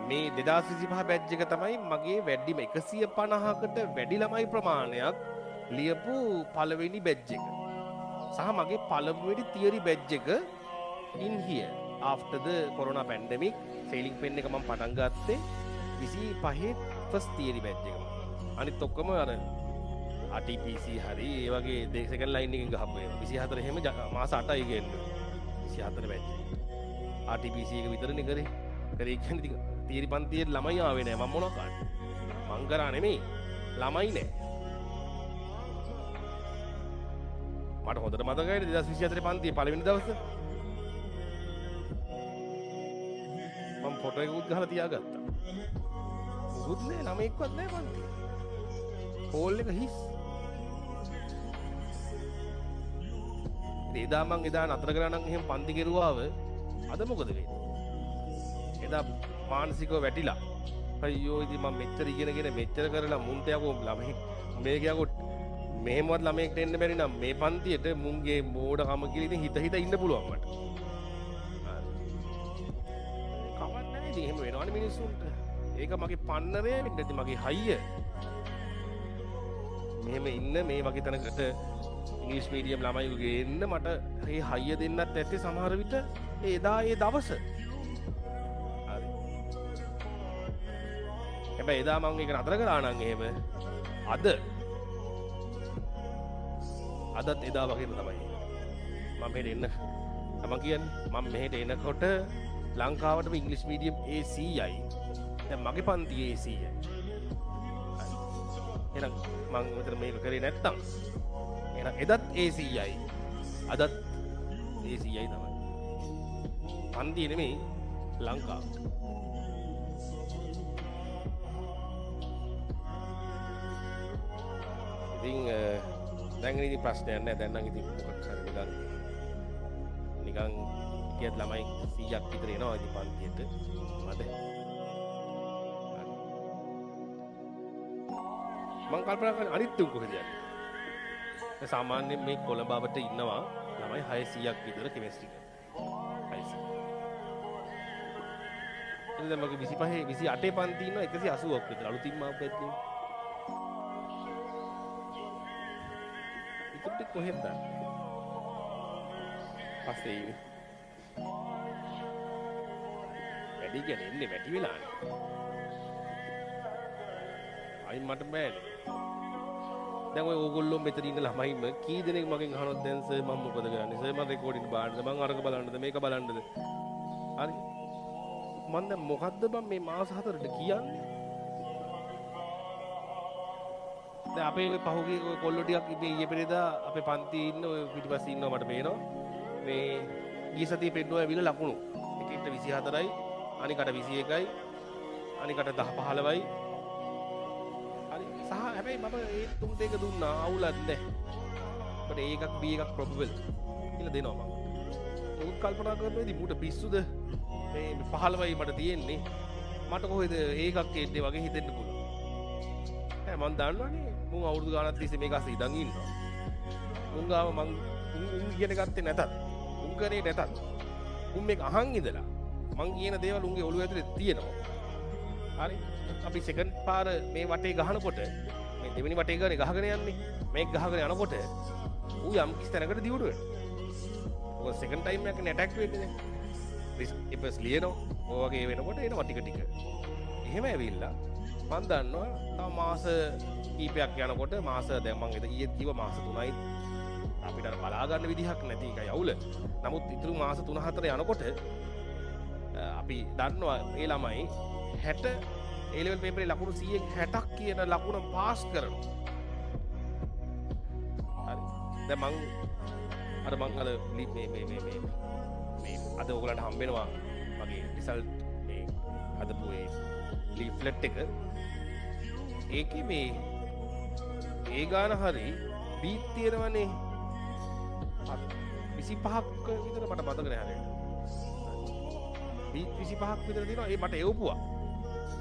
මේ 2025 බැච් එක තමයි මගේ වැඩිම 150කට වැඩි ළමයි ප්‍රමාණයක් ලියපු පළවෙනි බැච් එක. සහ මගේ පළවෙනි තියරි බැච් එක in here after the corona pandemic sailing pen එක මම පටන් ගත්තේ 25 first theory batch එක. අනිත් ඔක්කොම අර RTPC හරි ඒ වගේ දෙකක ලයින් එකකින් ගහපු ඒවා. 24 එහෙම මාස 8යි ගේන්නේ. 24 batch එක. RTPC එක විතරනේ කරේ. කරේ කියන්නේ ඉතින් තියරි පන්තියේ ළමයි ආවේ නෑ මම මොනවා කරන්නේ. මං කරා නෙමෙයි. ළමයි නෑ. මට හොඳට මතකයි 2024 පන්තියේ පළවෙනි දවසේ මම ෆොටෝ එකකුත් ගහලා තියාගත්තා. මුකුත් නෑ ළමෙක්වත් නෑ පන්තියේ. හෝල් එක හිස්. එදා මං එදා නතර කරා නම් එහෙම පන්ති කෙරුවාව අද මොකද වෙන්නේ? එදා මානසිකව වැටිලා. අයියෝ ඉතින් මම මෙච්චර ඉගෙනගෙන මෙච්චර කරලා මුන්ට යකෝ ළමයි මේක යකෝ මෙහෙමවත් ළමයෙක්ට එන්න බැරි නම් මේ පන්තියට මුන්ගේ මෝඩකම කියලා ඉතින් හිත හිත ඉන්න පුළුවන් මට. කවන්න නැහැ ඉතින් එහෙම වෙනවනේ මිනිස්සුන්ට. ඒක මගේ පන්නරය වෙන්න ඇති මගේ හයිය. මෙහෙම ඉන්න මේ වගේ තැනකට ඉංග්‍රීසි මීඩියම් ළමයි ගේන්න මට මේ හයිය දෙන්නත් ඇත්තේ සමහර විට එදා ඒ දවස. හරි. හැබැයි එදා මම ඒක නතර කරා නම් එහෙම අදත් එදා වගේම තමයි. මම මෙහෙට එන්න මම කියන්නේ මම මෙහෙට එනකොට ලංකාවටම ඉංග්‍රීසි මීඩියම් A100යි. දැන් මගේ පන්තියේ A100යි. එහෙනම් මම මෙතන මේක කරේ නැත්තම් එහෙනම් එදත් A100යි. අදත් A100යි තමයි. පන්තිය නෙමෙයි ලංකාව. ඉතින් දැන් ඉතින් ප්‍රශ්නයක් නැහැ. දැන් නම් ඉතින් මොකක් හරි නිකන් කියත් ළමයි 100ක් විතර එනවා ඉතින් පන්තියට. මම කල්පනා කරන්නේ අනිත් උන් කොහෙද යන්නේ? සාමාන්‍යයෙන් මේ කොළඹ අපිට ඉන්නවා ළමයි 600ක් විතර කෙමිස්ට්‍රි කරන. 600. එතන මගේ 25 28 පන්ති ඉන්නවා 180ක් විතර අලුතින්ම ආපුත් නේ. ඉතින් කොහෙන්ද? පස්සේ ඉන්නේ. වැඩි කියන්නේ ඉන්නේ වැඩි වෙලානේ. අයින් මට බෑනේ. දැන් ඔය ඕගොල්ලෝ මෙතන ඉන්න ළමයිම කී දෙනෙක් මගෙන් අහනොත් දැන් සර් මම මොකද කරන්නේ? සර් මම රෙකෝඩින් බාන්නද? මම අරක බලන්නද? මේක බලන්නද? හරි. මම දැන් මොකද්ද බං මේ මාස 4ට කියන්නේ? දැන් අපේ ඔය පහුගිය ඔය කොල්ලෝ ටිකක් ඉතින් ඊයේ පෙරේදා අපේ පන්තියේ ඉන්න ඔය පිටිපස්සේ ඉන්නවා මට පේනවා. මේ ගිය සතියේ පෙන්නුවා ඇවිල්ලා ලකුණු. එකිට 24යි, අනිකට 21යි, අනිකට 10 15යි. හරි. සහ හැබැයි මම ඒ තුන් දෙක දුන්නා අවුලක් නැහැ. අපිට A එකක් B එකක් probable කියලා දෙනවා මම. උන් කල්පනා කරනවා ඉතින් මූට පිස්සුද? මේ 15යි මට තියෙන්නේ. මට කොහෙද A එකක් එන්නේ වගේ හිතෙන්න පුළුවන්. ඈ මම දන්නවනේ මුන් අවුරුදු ගානක් තිස්සේ මේක අස්සේ ඉඳන් ඉන්නවා. මුන් ගාව මං උන් ඉගෙන ගත්තේ නැතත් උන් කරේ නැතත් උන් මේක අහන් ඉඳලා මං කියන දේවල් උන්ගේ ඔළුව ඇතුලේ තියෙනවා. හරි. අපි සෙකන්ඩ් පාර මේ වටේ ගහනකොට මේ දෙවෙනි වටේ ගානේ ගහගෙන යන්නේ. මේක ගහගෙන යනකොට ඌ යම් කිසි තැනකට දියුණු වෙනවා. ඔය සෙකන්ඩ් ටයිම් එකකින් ඇටැක් වෙන්නේ නේ. ඉපස් ලියනවා. ඔය වගේ වෙනකොට එනවා ටික ටික. එහෙම ඇවිල්ලා මම දන්නවා තව මාස කීපයක් යනකොට මාස දැන් මම ඊයේ කිව්ව මාස 3යි අපිට අර බලා ගන්න විදිහක් නැති එකයි අවුල. නමුත් ඉතුරු මාස 3-4 යනකොට අපි දන්නවා ඒ ළමයි 60 A level පේපරේ ලකුණු 160ක් කියන ලකුණ පාස් කරනවා. හරි. දැන් මං අද මේ අද ඔයගලන්ට හම්බ වෙනවා මගේ රිසල්ට් මේ හදපු ඒ ලීෆ්ලට් එක. ඒකේ මේ ඒ ගාන හරි බීට් තියෙනවනේ 25ක් විතර මට මතක නෑ හරියට. බීට් 25ක් විතර තියෙනවා. ඒ මට එවපුවා.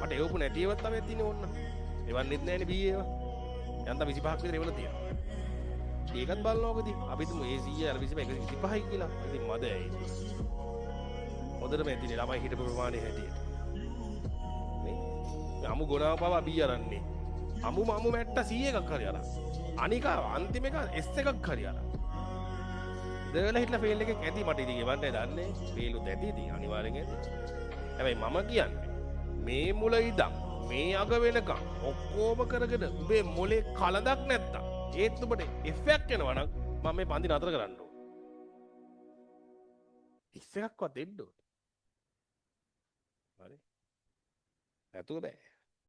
මට එවපු නැති ඒවත් තමයි තියෙන්නේ ඕන්න. එවන්නෙත් නෑනේ බී ඒවා. යන්තම් 25ක් විතර එවලා තියෙනවා. ඒකත් බලනවාකදී අපි තුමු ඒ 100 අර 25 125යි කියලා. ඉතින් මද ඇයි. හොඳටම ඇතිනේ ළමයි හිටපු ප්‍රමාණය හැටියට. අමු ගොනාව පවා බී අරන්නේ. අමු මැට්ට 100 එකක් හරි අරන්. අනික අන්තිම එක S එකක් හරි අරන්. ඉඳලා හිටලා ෆේල් එකක් ඇති මට ඉතින් ගෙවන්නයි දන්නේ. ෆේලුත් ඇති ඉතින් අනිවාර්යෙන් ඇති. හැබැයි මම කියන්නේ මේ මුල ඉඳන් මේ අග වෙනකම් ඔක්කොම කරගෙන උඹේ මොලේ කලදක් නැත්තම් ඒත් උඹට එෆෙක්ට් එනවා නම් මම මේ පන්ති නතර කරන්න ඕන. 30 එකක්වත් දෙන්න ඕන. හරි. නැතුව බෑ.